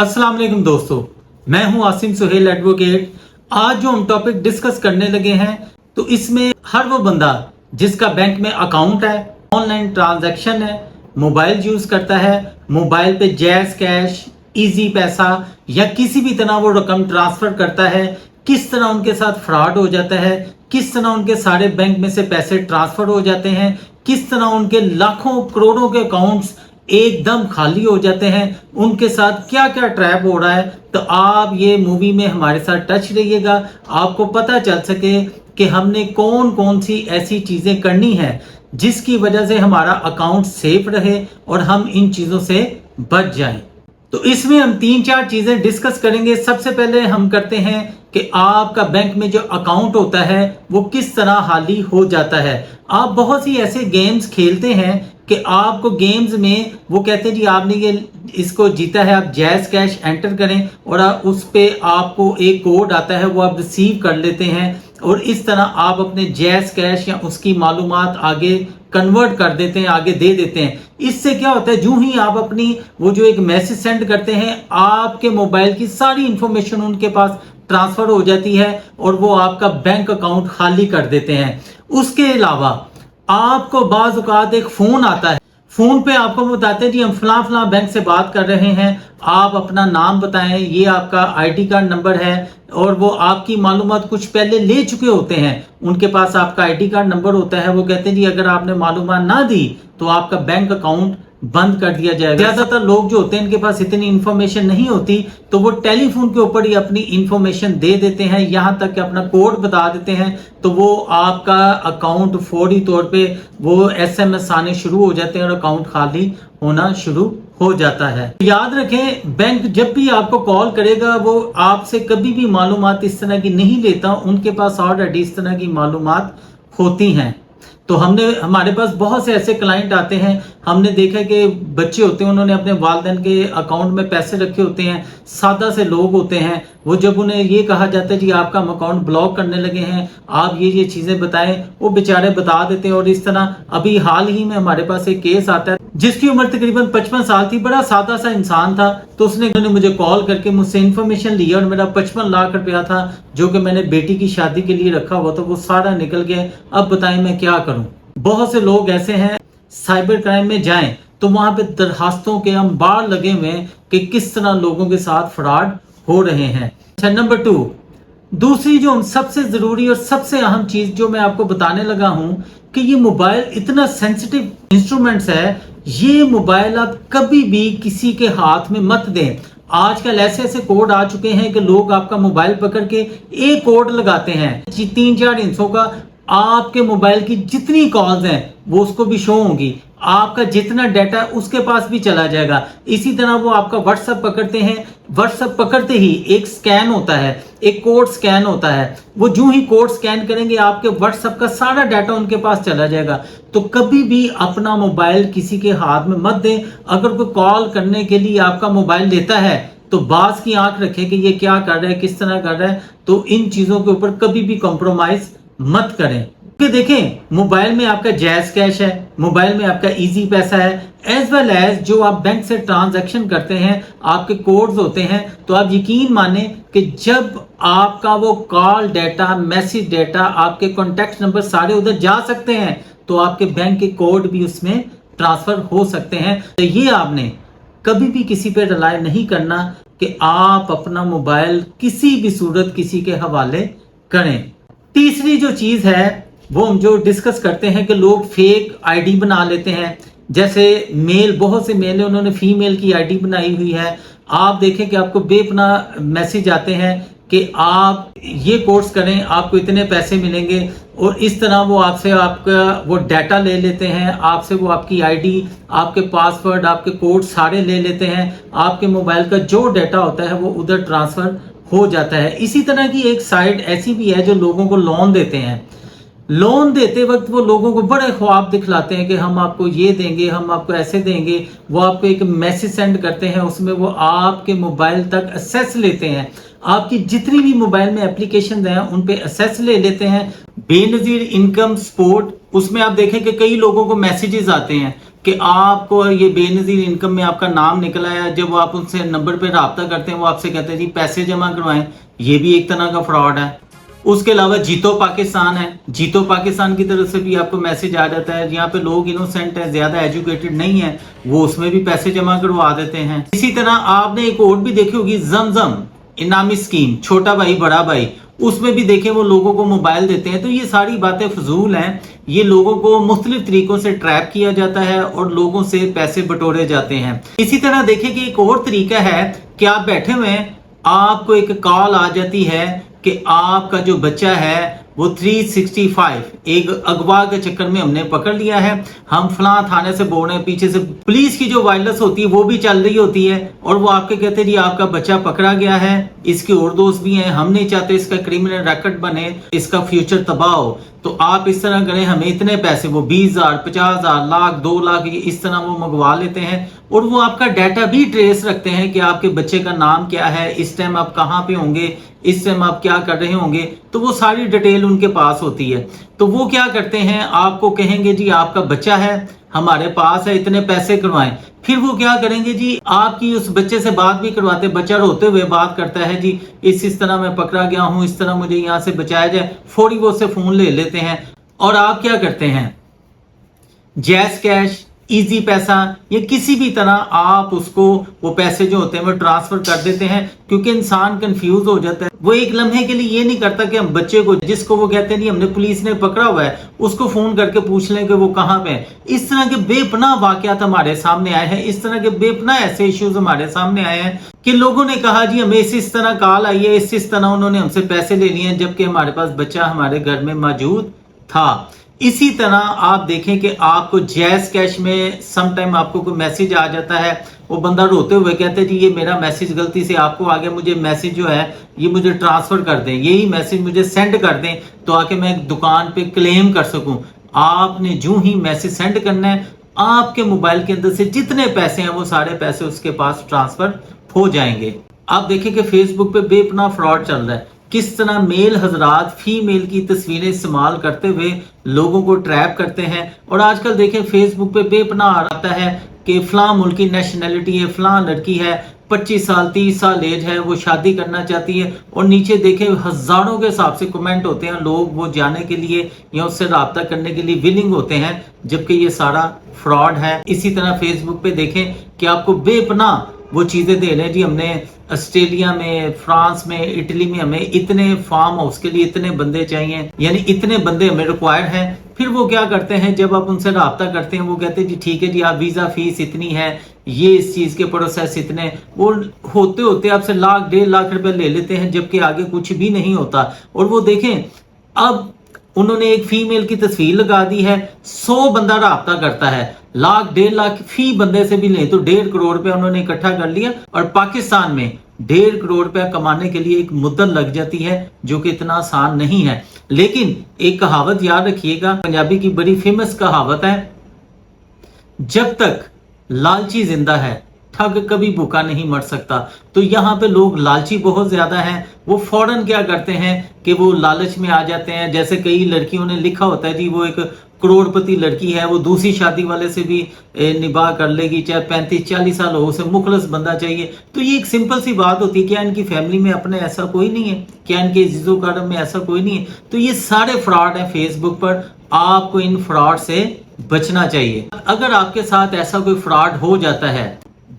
अस्सलाम वालेकुम दोस्तों, मैं हूं आसिम सुहेल एडवोकेट। आज जो हम टॉपिक डिस्कस करने लगे हैं तो इसमें हर वो बंदा जिसका बैंक में अकाउंट है, ऑनलाइन ट्रांजैक्शन है, मोबाइल यूज करता है, मोबाइल पे जैज़ कैश, इजी पैसा या किसी भी तरह वो रकम ट्रांसफर करता है, किस तरह उनके साथ फ्रॉड हो जाता है, किस तरह उनके सारे बैंक में से पैसे ट्रांसफर हो जाते हैं, किस तरह उनके लाखों करोड़ों के अकाउंट्स एकदम खाली हो जाते हैं, उनके साथ क्या क्या ट्रैप हो रहा है। तो आप ये मूवी में हमारे साथ टच रहिएगा, आपको पता चल सके कि हमने कौन कौन सी ऐसी चीजें करनी है जिसकी वजह से हमारा अकाउंट सेफ रहे और हम इन चीजों से बच जाएं। तो इसमें हम 3-4 चीजें डिस्कस करेंगे। सबसे पहले हम करते हैं कि आपका बैंक में जो अकाउंट होता है वो किस तरह खाली हो जाता है। आप बहुत सी ऐसे गेम्स खेलते हैं कि आपको गेम्स में वो कहते हैं जी आपने ये इसको जीता है, आप जैज़ कैश एंटर करें और उस पे आपको एक कोड आता है, वो आप रिसीव कर लेते हैं और इस तरह आप अपने जैज़ कैश या उसकी मालूमात आगे कन्वर्ट कर देते हैं, आगे दे देते हैं। इससे क्या होता है, जो ही आप अपनी वो जो एक मैसेज सेंड करते हैं, आपके मोबाइल की सारी इंफॉर्मेशन उनके पास ट्रांसफर हो जाती है और वो आपका बैंक अकाउंट खाली कर देते हैं। उसके अलावा आपको बाज़ औक़ात एक फोन आता है, फोन पे आपको बताते हैं जी हम फलां बैंक से बात कर रहे हैं, आप अपना नाम बताएं, ये आपका आईडी कार्ड नंबर है, और वो आपकी मालूमात कुछ पहले ले चुके होते हैं, उनके पास आपका आईडी कार्ड नंबर होता है। वो कहते हैं जी अगर आपने मालूमात ना दी तो आपका बैंक अकाउंट बंद कर दिया जाएगा। ज्यादातर लोग जो होते हैं इनके पास इतनी इंफॉर्मेशन नहीं होती, तो वो टेलीफोन के ऊपर ही अपनी इंफॉर्मेशन दे देते हैं, यहाँ तक कि अपना कोड बता देते हैं, तो वो आपका अकाउंट फौरी तौर पे वो एसएमएस आने शुरू हो जाते हैं और अकाउंट खाली होना शुरू हो जाता है। याद रखें, बैंक जब भी आपको कॉल करेगा वो आपसे कभी भी मालूमात इस तरह की नहीं लेता, उनके पास ऑलरेडी इस तरह की मालूमात होती हैं। तो हमारे पास बहुत से ऐसे क्लाइंट आते हैं, हमने देखा कि बच्चे होते हैं, उन्होंने अपने वालिदैन के अकाउंट में पैसे रखे होते हैं, सादा से लोग होते हैं, वो जब उन्हें ये कहा जाता है जी आपका हम अकाउंट ब्लॉक करने लगे हैं, आप ये चीजें बताएं, वो बेचारे बता देते हैं। और इस तरह अभी हाल ही में हमारे पास एक केस आता है जिसकी उम्र तकरीबन 55 साल थी, बड़ा सादा सा इंसान था। तो उसने मुझे कॉल करके मुझसे इन्फॉर्मेशन लिया और मेरा 55 लाख रुपया था जो कि मैंने बेटी की शादी के लिए रखा हुआ था, वो सारा निकल गया। अब बताएं मैं क्या करूं। बहुत से लोग ऐसे हैं, साइबर क्राइम में जाएं तो वहां पे दरखास्तों के अंबार लगे हुए हैं कि किस तरह लोगों के साथ फ्रॉड हो रहे हैं। अच्छा, नंबर 2, दूसरी जो सबसे जरूरी और सबसे अहम चीज जो मैं आपको बताने लगा हूं कि ये मोबाइल इतना सेंसिटिव इंस्ट्रूमेंट्स है, ये मोबाइल आप कभी भी किसी के हाथ में मत दें। आजकल ऐसे ऐसे कोड आ चुके हैं कि लोग आपका मोबाइल पकड़ के एक कोड लगाते हैं 3-4 इंचों का, आपके मोबाइल की जितनी कॉल्स हैं वो उसको भी शो होंगी, आपका जितना डाटा उसके पास भी चला जाएगा। इसी तरह वो आपका व्हाट्सएप पकड़ते हैं, व्हाट्सएप पकड़ते ही एक स्कैन होता है, एक कोड स्कैन होता है, वो जो ही कोड स्कैन करेंगे आपके व्हाट्सएप का सारा डाटा उनके पास चला जाएगा। तो कभी भी अपना मोबाइल किसी के हाथ में मत दें। अगर कोई कॉल करने के लिए आपका मोबाइल लेता है तो बाज की आंख रखें कि ये क्या कर रहा है, किस तरह कर रहा है। तो इन चीजों के ऊपर कभी भी कॉम्प्रोमाइज मत करें। कि देखें, मोबाइल में आपका जैज़ कैश है, मोबाइल में आपका इजी पैसा है, एज वेल एज जो आप बैंक से ट्रांजैक्शन करते हैं आपके कोड्स होते हैं। तो आप यकीन माने कि जब आपका वो कॉल डाटा, मैसेज डाटा, आपके कॉन्टैक्ट नंबर सारे उधर जा सकते हैं तो आपके बैंक के कोड भी उसमें ट्रांसफर हो सकते हैं। तो ये आपने कभी भी किसी पे रिलाय नहीं करना कि आप अपना मोबाइल किसी भी सूरत किसी के हवाले करें। तीसरी जो चीज है वो हम जो डिस्कस करते हैं कि लोग फेक आईडी बना लेते हैं। जैसे मेल, बहुत से मेल है, उन्होंने फीमेल की आईडी बनाई हुई है। आप देखें कि आपको बेपनाह मैसेज आते हैं कि आप ये कोर्स करें, आपको इतने पैसे मिलेंगे, और इस तरह वो आपसे आपका वो डाटा ले लेते हैं, आपसे वो आपकी आईडी, आपके पासवर्ड, आपके कोड सारे ले लेते हैं। आपके मोबाइल का जो डाटा होता है वो उधर ट्रांसफर हो जाता है। इसी तरह की एक साइट ऐसी भी है जो लोगों को लोन देते हैं। लोन देते वक्त वो लोगों को बड़े ख्वाब दिखलाते हैं कि हम आपको ये देंगे, हम आपको ऐसे देंगे। वो आपको एक मैसेज सेंड करते हैं, उसमें वो आपके मोबाइल तक एक्सेस लेते हैं, आपकी जितनी भी मोबाइल में एप्लीकेशन हैं उन पे एक्सेस ले लेते हैं। बेनजीर इनकम सपोर्ट, उसमें आप देखें कि कई लोगों को मैसेजेस आते हैं कि आपको ये बेनज़ीर इनकम में आपका नाम निकला है, जब आप उनसे नंबर पे रब्ता करते हैं वो आपसे कहते हैं जी पैसे जमा करवाएं, ये भी एक तरह का फ्रॉड है। उसके अलावा जीतो पाकिस्तान है, जीतो पाकिस्तान की तरफ से भी आपको मैसेज आ जाता है, यहाँ पे लोग इनोसेंट है, ज्यादा एजुकेटेड नहीं है, वो उसमें भी पैसे जमा करवा देते हैं। इसी तरह आपने एक और भी देखी होगी, जमजम इनामी स्कीम, छोटा भाई बड़ा भाई, उसमें भी देखें वो लोगों को मोबाइल देते हैं। तो ये सारी बातें फजूल हैं, ये लोगों को मुख्तलिफ तरीकों से ट्रैप किया जाता है और लोगों से पैसे बटोरे जाते हैं। इसी तरह देखें कि एक और तरीका है कि आप बैठे हुए हैं, आपको एक कॉल आ जाती है कि आपका जो बच्चा है वो 365 एक अगवा के चक्कर में हमने पकड़ लिया है, हम फलां थाने से बोल रहे हैं, पीछे से पुलिस की जो वायरलेस होती है वो भी चल रही होती है और वो आपके कहते हैं जी आपका बच्चा पकड़ा गया है, इसके और दोस्त भी हैं, हम नहीं चाहते इसका क्रिमिनल रिकॉर्ड बने, इसका फ्यूचर तबाह हो, तो आप इस तरह करें, हमें इतने पैसे, वो 20,000 50,000 लाख 2 लाख इस तरह वो मंगवा लेते हैं और वो आपका डाटा भी ट्रेस रखते हैं कि आपके बच्चे का नाम क्या है, इस टाइम आप कहाँ पे होंगे, इस टाइम आप क्या कर रहे होंगे, तो वो सारी डिटेल उनके पास होती है। तो वो क्या करते हैं, आपको कहेंगे जी आपका बच्चा है हमारे पास है, इतने पैसे करवाएं। फिर वो क्या करेंगे जी, आपकी उस बच्चे से बात भी करवाते, बच्चा रोते हुए बात करता है जी इस तरह मैं पकड़ा गया हूं, इस तरह मुझे यहां से बचाया जाए, फौरी वो से फोन ले लेते हैं और आप क्या करते हैं, जैज़ कैश, इजी पैसा, ये किसी भी तरह आप उसको वो पैसे जो होते हैं वो ट्रांसफर कर देते हैं, क्योंकि इंसान कंफ्यूज हो जाता है। वो एक लम्हे के लिए ये नहीं करता कि हम बच्चे को, जिसको वो कहते हैं नहीं हमने पुलिस ने पकड़ा हुआ है, उसको फोन करके पूछ लें कि वो कहाँ पे है। इस तरह के बेपनाह वाकयात हमारे सामने आए हैं, इस तरह के बेपनाह ऐसे इश्यूज हमारे सामने आए हैं कि लोगों ने कहा जी हमें इस तरह कॉल आई है, इस तरह उन्होंने हमसे पैसे ले लिए, जबकि हमारे पास बच्चा हमारे घर में मौजूद था। इसी तरह आप देखें कि आपको जैज़ कैश में समटाइम आपको कोई मैसेज आ जाता है, वो बंदा रोते हुए कहते हैं जी ये मेरा मैसेज गलती से आपको आ गया, मुझे मैसेज जो है ये मुझे ट्रांसफर कर दें, यही मैसेज मुझे सेंड कर दें तो आके मैं दुकान पे क्लेम कर सकूं। आपने जो ही मैसेज सेंड करना है, आपके मोबाइल के अंदर से जितने पैसे हैं वो सारे पैसे उसके पास ट्रांसफर हो जाएंगे। आप देखें कि फेसबुक पे बेपनाह फ्रॉड चल रहा है, किस तरह मेल हजरात फीमेल की तस्वीरें इस्तेमाल करते हुए लोगों को ट्रैप करते हैं। और आजकल देखें फेसबुक पे बेपनाह आता है कि फलां मुल्क की नेशनैलिटी है, फलां लड़की है, 25 साल 30 साल एज है, वो शादी करना चाहती है, और नीचे देखें हजारों के हिसाब से कमेंट होते हैं, लोग वो जाने के लिए या उससे रब्ता करने के लिए विलिंग होते हैं, जबकि ये सारा फ्रॉड है। इसी तरह फेसबुक पे देखें कि आपको बेपनाह वो चीजें दे रहे हैं जी, हमने ऑस्ट्रेलिया में, फ्रांस में, इटली में हमें इतने फार्म हाउस के लिए इतने बंदे चाहिए, यानी इतने बंदे हमें रिक्वायर्ड हैं। फिर वो क्या करते हैं, जब आप उनसे रब्ता करते हैं वो कहते हैं जी ठीक है जी आप वीजा फीस इतनी है, ये इस चीज के प्रोसेस इतने, वो होते होते आपसे लाख 1.5 लाख रुपए ले लेते हैं, जबकि आगे कुछ भी नहीं होता। और वो देखें अब उन्होंने एक फीमेल की तस्वीर लगा दी है, 100 बंदा रब्ता करता है, लाख 1.5 लाख फी बंदे से भी नहीं तो 1.5 करोड़ रुपया उन्होंने इकट्ठा कर लिया। और पाकिस्तान में 1.5 करोड़ रुपया कमाने के लिए एक मुद्दत लग जाती है, जो कि इतना आसान नहीं है। लेकिन एक कहावत याद रखिएगा, पंजाबी की बड़ी फेमस कहावत है, जब तक लालची जिंदा है ठग कभी भूखा नहीं मर सकता। तो यहाँ पे लोग लालची बहुत ज्यादा हैं, वो फौरन क्या करते हैं कि वो लालच में आ जाते हैं। जैसे कई लड़कियों ने लिखा होता है जी वो एक करोड़पति लड़की है, वो दूसरी शादी वाले से भी निबाह कर लेगी, चाहे 35-40 साल हो, उसे मुखलस बंदा चाहिए। तो ये एक सिंपल सी बात होती है, क्या इनकी फैमिली में अपने ऐसा कोई नहीं है, क्या इनके इज्जो कारम में ऐसा कोई नहीं है। तो ये सारे फ्रॉड है फेसबुक पर, आपको इन फ्रॉड से बचना चाहिए। अगर आपके साथ ऐसा कोई फ्रॉड हो जाता है,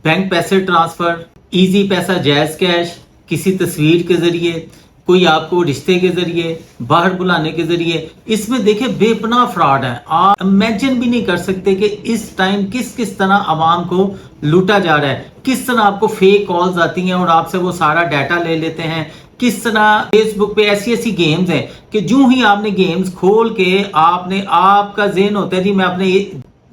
बैंक पैसे ट्रांसफर, इजी पैसा, जैज़ कैश, किसी तस्वीर के जरिए, कोई आपको रिश्ते के जरिए, बाहर बुलाने के जरिए, इसमें देखिए बेपनाह फ्रॉड है। आप इमेजिन भी नहीं कर सकते कि इस टाइम किस किस तरह आवाम को लूटा जा रहा है, किस तरह आपको फेक कॉल्स आती हैं और आपसे वो सारा डाटा ले लेते हैं। किस तरह फेसबुक पे ऐसी ऐसी गेम्स हैं कि जो ही आपने गेम्स खोल के आपका ज़हन होता है जी मैं अपने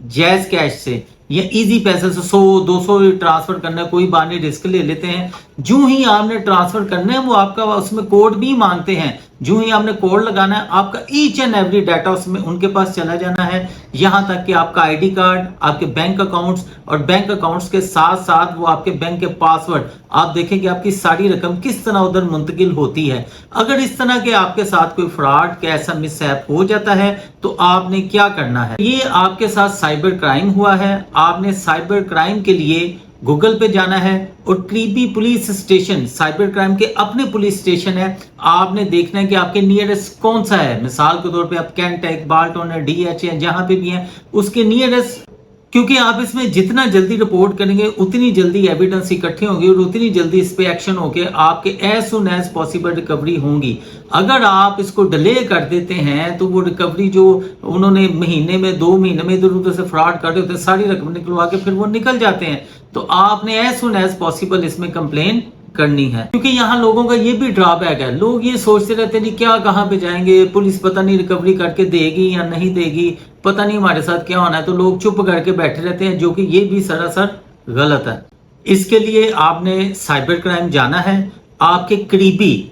जैज़ कैश से या इजी पैसे से 100-200 ट्रांसफर करना है, कोई बानी रिस्क ले लेते हैं। जो ही आपने ट्रांसफर करना है वो आपका उसमें कोड भी मांगते हैं, जो ही आपने कोड लगाना है, आपका ईच एंड एवरी डाटा उसमें उनके पास चला जाना है, यहां तक कि आपका आईडी कार्ड, आपके बैंक अकाउंट्स, और बैंक अकाउंट्स के साथ साथ वो आपके बैंक के पासवर्ड, आप देखें कि आपकी सारी रकम किस तरह उधर मुंतकिल होती है। अगर इस तरह के आपके साथ कोई फ्रॉड का ऐसा मिसहैप हो जाता है तो आपने क्या करना है। ये आपके साथ साइबर क्राइम हुआ है, आपने साइबर क्राइम के लिए गूगल पे जाना है और करीबी पुलिस स्टेशन, साइबर क्राइम के अपने पुलिस स्टेशन है, आपने देखना है कि आपके नियरेस्ट कौन सा है। मिसाल के तौर पे आप कैंट है, बाल्टन है, डीएच है, जहां पे भी है उसके नियरेस्ट, क्योंकि आप इसमें जितना जल्दी रिपोर्ट करेंगे उतनी जल्दी एविडेंस इकट्ठे होंगे और उतनी जल्दी इस पे एक्शन होके आपके as soon as possible recovery होंगी। अगर आप इसको डिले कर देते हैं तो वो रिकवरी जो उन्होंने महीने में 2 महीने में इधर उधर से फ्रॉड कर रहे होते हैं, सारी रकम निकलवा के फिर वो निकल जाते हैं। तो आपने एज सुन एज पॉसिबल इसमें कंप्लेन करनी है, क्योंकि यहाँ लोगों का ये भी ड्रॉबैक है, लोग ये सोचते रहते हैं क्या कहाँ पे जाएंगे, पुलिस पता नहीं रिकवरी करके देगी या नहीं देगी, पता नहीं हमारे साथ क्या होना है, तो लोग चुप करके बैठे रहते हैं, जो कि ये भी सरासर गलत है। इसके लिए आपने साइबर क्राइम जाना है, आपके करीबी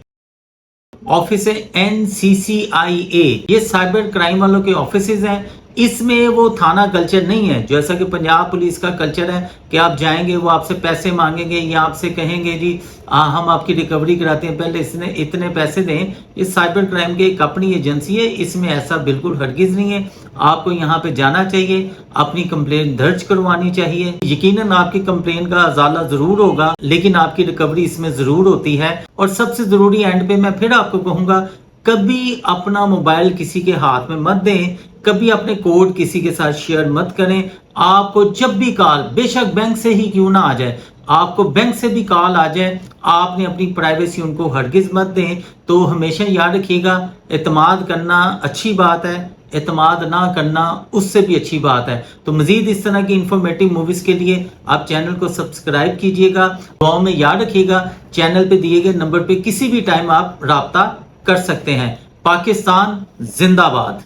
ऑफिस है NCCIA, ये साइबर क्राइम वालों के ऑफिसेज हैं। इसमें वो थाना कल्चर नहीं है जैसा कि पंजाब पुलिस का कल्चर है कि आप जाएंगे, वो आपसे पैसे मांगेंगे या आपसे कहेंगे जी हम आपकी रिकवरी कराते हैं, पहले इसने इतने पैसे दें। इस साइबर क्राइम की एक अपनी एजेंसी है, इसमें ऐसा बिल्कुल हरगिज नहीं है। आपको यहाँ पे जाना चाहिए, अपनी कंप्लेन दर्ज करवानी चाहिए, यकीनन आपकी कंप्लेन का अजाला जरूर होगा, लेकिन आपकी रिकवरी इसमें जरूर होती है। और सबसे जरूरी एंड पे मैं फिर आपको कहूंगा, कभी अपना मोबाइल किसी के हाथ में मत दें, कभी अपने कोड किसी के साथ शेयर मत करें। आपको जब भी कॉल, बेशक बैंक से ही क्यों ना आ जाए, आपको बैंक से भी कॉल आ जाए, आपने अपनी प्राइवेसी उनको हरगिज मत दें। तो हमेशा याद रखिएगा, एतमाद करना अच्छी बात है, एतमाद ना करना उससे भी अच्छी बात है। तो मजीद इस तरह की इंफॉर्मेटिव मूवीज के लिए आप चैनल को सब्सक्राइब कीजिएगा। दुआओं में याद रखिएगा, चैनल पे दिए गए नंबर पे किसी भी टाइम आप राब्ता कर सकते हैं। पाकिस्तान जिंदाबाद।